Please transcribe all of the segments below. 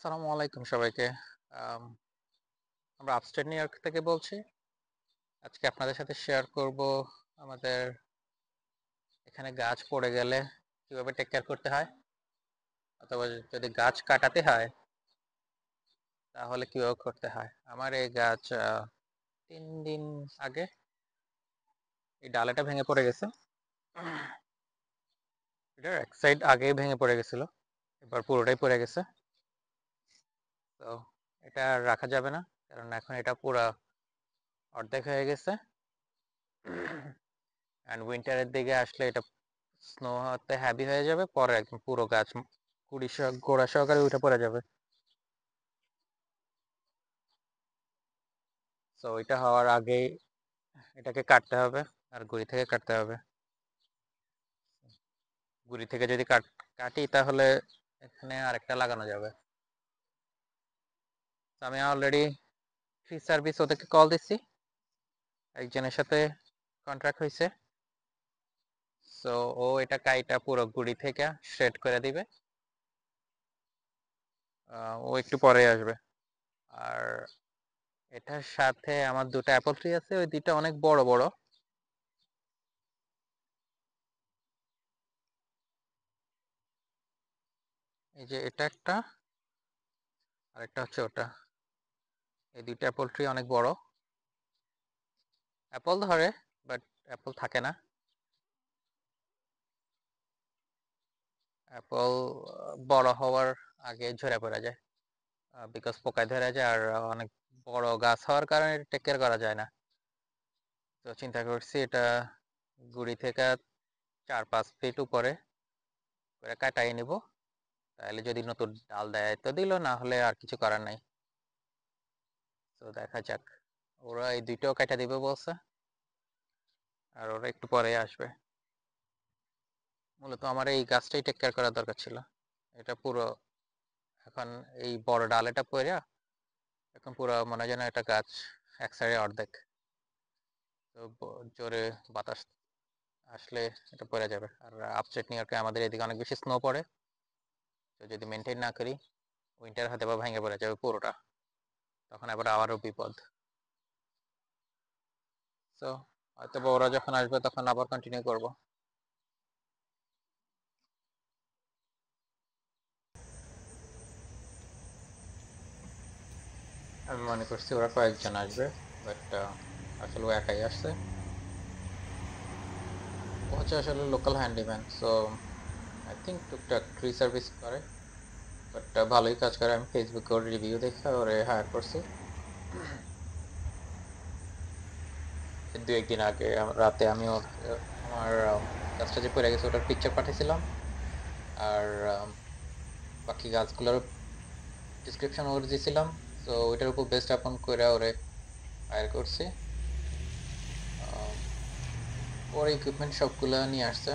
আসসালামু আলাইকুম সবাইকে। আম আমরা আপস্টেট নিউ ইয়র্ক থেকে বলছি। আজকে আপনাদের সাথে শেয়ার করব আমাদের এখানে গাছ পড়ে গেলে কিভাবে টেক কেয়ার করতে হয়, অথবা যদি গাছ কাটাতে হয় তাহলে কিভাবে করতে হয়। আমার এই গাছ ৩ দিন আগে এই ডালাটা ভেঙে পড়ে গেছে। এটার এক সাইড আগেই ভেঙে পড়ে গেছিল, এবার পুরোটাই পড়ে গেছে। তো এটা আর রাখা যাবে না, কারণ এখন এটা পুরা অর্ধেক হয়ে গেছে। অ্যান্ড উইন্টারের দিকে আসলে এটা স্নো হতে হ্যাভি হয়ে যাবে, পরে একদম পুরো গাছ গোড়া সহকারে উঠে পড়ে যাবে। তো এটা হওয়ার আগেই এটাকে কাটতে হবে, আর গুড়ি থেকে কাটতে হবে। গুড়ি থেকে যদি কাটি তাহলে এখানে আরেকটা লাগানো যাবে। আমি অলরেডি ফ্রি সার্ভিস ওদেরকে কল দিচ্ছি, একজনের সাথে কন্ট্রাক্ট হয়েছে। সো ও এটা কাইটা পুরো গুড়ি থেকে শ্রেড করে দিবে। ও একটু পরে আসবে। আর এটার সাথে আমার দুটো অ্যাপল ট্রি আছে, ওই দুইটা অনেক বড় বড়। এই যে এটা একটা, আর একটা হচ্ছে ওটা। এই দুইটা অ্যাপল ট্রি অনেক বড়, অ্যাপল ধরে বাট অ্যাপল থাকে না। অ্যাপল বড় হওয়ার আগে ঝরে পড়ে যায়, বিকজ পোকায় ধরে যায়। আর অনেক বড় গাছ হওয়ার কারণে টেক কেয়ার করা যায় না। তো চিন্তা করছি এটা গুড়ি থেকে 4-5 ফিট উপরে করে কাটাই নিব, তাহলে যদি নতুন ডাল দেয় তো দিল, না হলে আর কিছু করার নাই। তো দেখা যাক, ওরা এই দুইটাও কাটা দিবে বলছে, আর ওরা একটু পরে আসবে। মূলত আমার এই গাছটাই টেক কেয়ার করার দরকার ছিল। এটা পুরো এখন এই বড় ডাল এটা পড়ে এখন পুরো মনে হয় যেন একটা গাছ এক সাইডে অর্ধেক। তো জোরে বাতাস আসলে এটা পড়ে যাবে। আর আপস্টেট নিউ ইয়র্কে আমাদের এদিকে অনেক বেশি স্নো পড়ে, তো যদি মেনটেন না করি উইন্টার হয়তো বা ভেঙে পড়ে যাবে পুরোটা, তখন আবার আবারও বিপদ। তো হয়তো বা ওরা যখন আসবে তখন আবার কন্টিনিউ করব। আমি মনে করছি ওরা কয়েকজন আসবে, বাট আসলে ও একাই আসছে। ও হচ্ছে আসলে local handyman, so I think টুকটাক ট্রি সার্ভিস করে, বাট ভালোই কাজ করে। আমি ফেসবুকে ওর রিভিউ দেখে ওরে হায়ার করছি। 2-1 দিন আগে রাতে আমি ওর আমার গাছটা যে পড়ে গেছে ওটার পিকচার পাঠিয়েছিলাম, আর বাকি গাছগুলোর ডিসক্রিপশন ওর দিয়েছিলাম। তো ওইটার উপর বেস্ট আপন করে ওরে হায়ার করছি। ওর ইকুইপমেন্ট সবগুলো নিয়ে আসছে,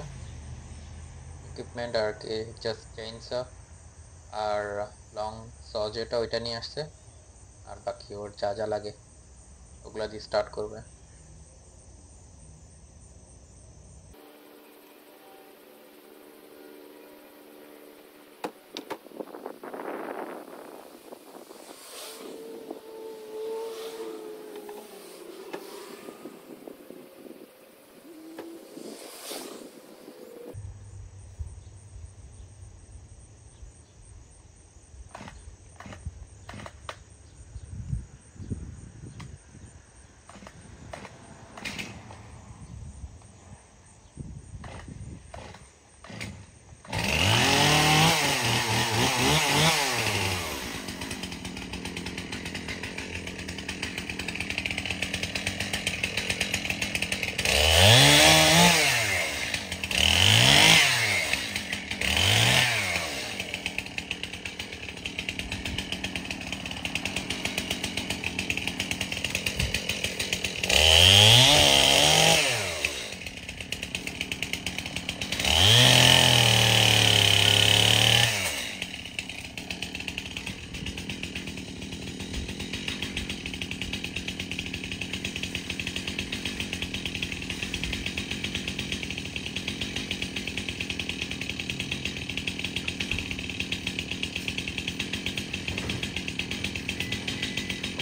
ইকুইপমেন্ট আর কি, জাস্ট চেইনসা আর লং স যেটা ওইটা নিয়ে আসছে। আর বাকি ওর যা যা লাগে ওগুলা দিয়ে স্টার্ট করবে।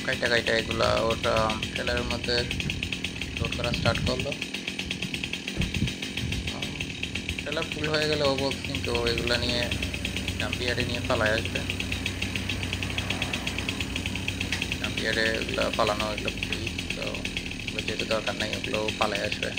কাইটা কাইটা এগুলা ওটা ট্রেলারের মধ্যে লোড করা স্টার্ট করলো। ট্রেলার ফুল হয়ে গেলে ও বলছে কিন্তু এগুলা নিয়ে ডাম্পিয়ারে নিয়ে পালায় আসবে। ডাম্পিয়ারে এগুলো পালানো এগুলো ফ্রি, তো যেহেতু দরকার নাই ওগুলো পালায় আসবে।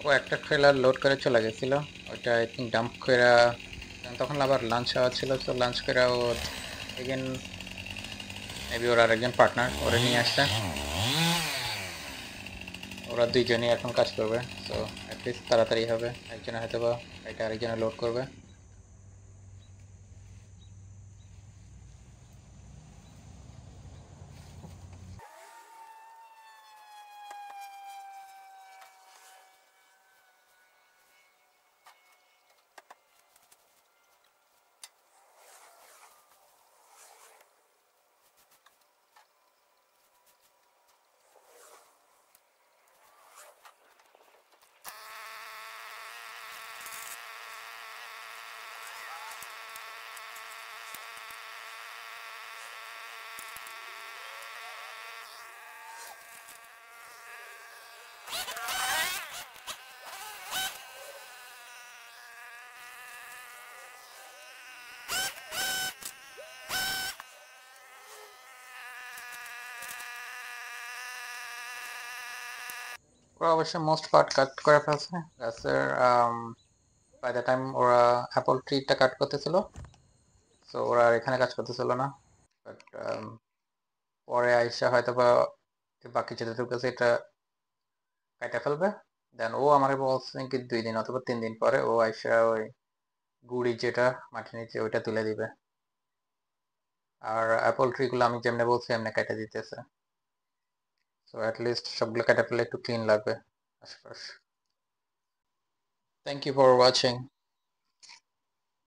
ও একটা ট্রেলার লোড করে চলে গেছিল, ওইটা আই থিঙ্ক ডাম্প করে তখন আবার লাঞ্চ আওয়ার ছিল, তো লাঞ্চ করে ও এগেন মেবি ওর আরেকজন পার্টনার ওরা নিয়ে আসছে, ওরা দুইজনই এখন কাজ করবে। সো অ্যাটলিস্ট তাড়াতাড়ি হবে, একজনে হয়তো বা এটা আরেকজনে লোড করবে। ওরা অবশ্য মোস্ট পার্ট কাট করে ফেলছে গাছের। বাই দ্য টাইম ওরা অ্যাপল ট্রিটা কাট করতেছিল, সো ওরা আর এখানে কাজ করতেছিল না। বাট পরে আইসা হয়তো বা বাকি যেটুকু আছে এটা কাটা ফেলবে। দেন ও আমাকে বলছে কি 2 দিন অথবা 3 দিন পরে ও আইসা ওই গুড়ি যেটা মাটির নিচে ওইটা তুলে দিবে। আর অ্যাপল ট্রিগুলো আমি যেমনে বলছি এমনি কেটে দিতেছে, সো অ্যাটলিস্ট সবগুলো কেটে ফেলে একটু ক্লিন লাগবে আশপাশ। Thank you for watching.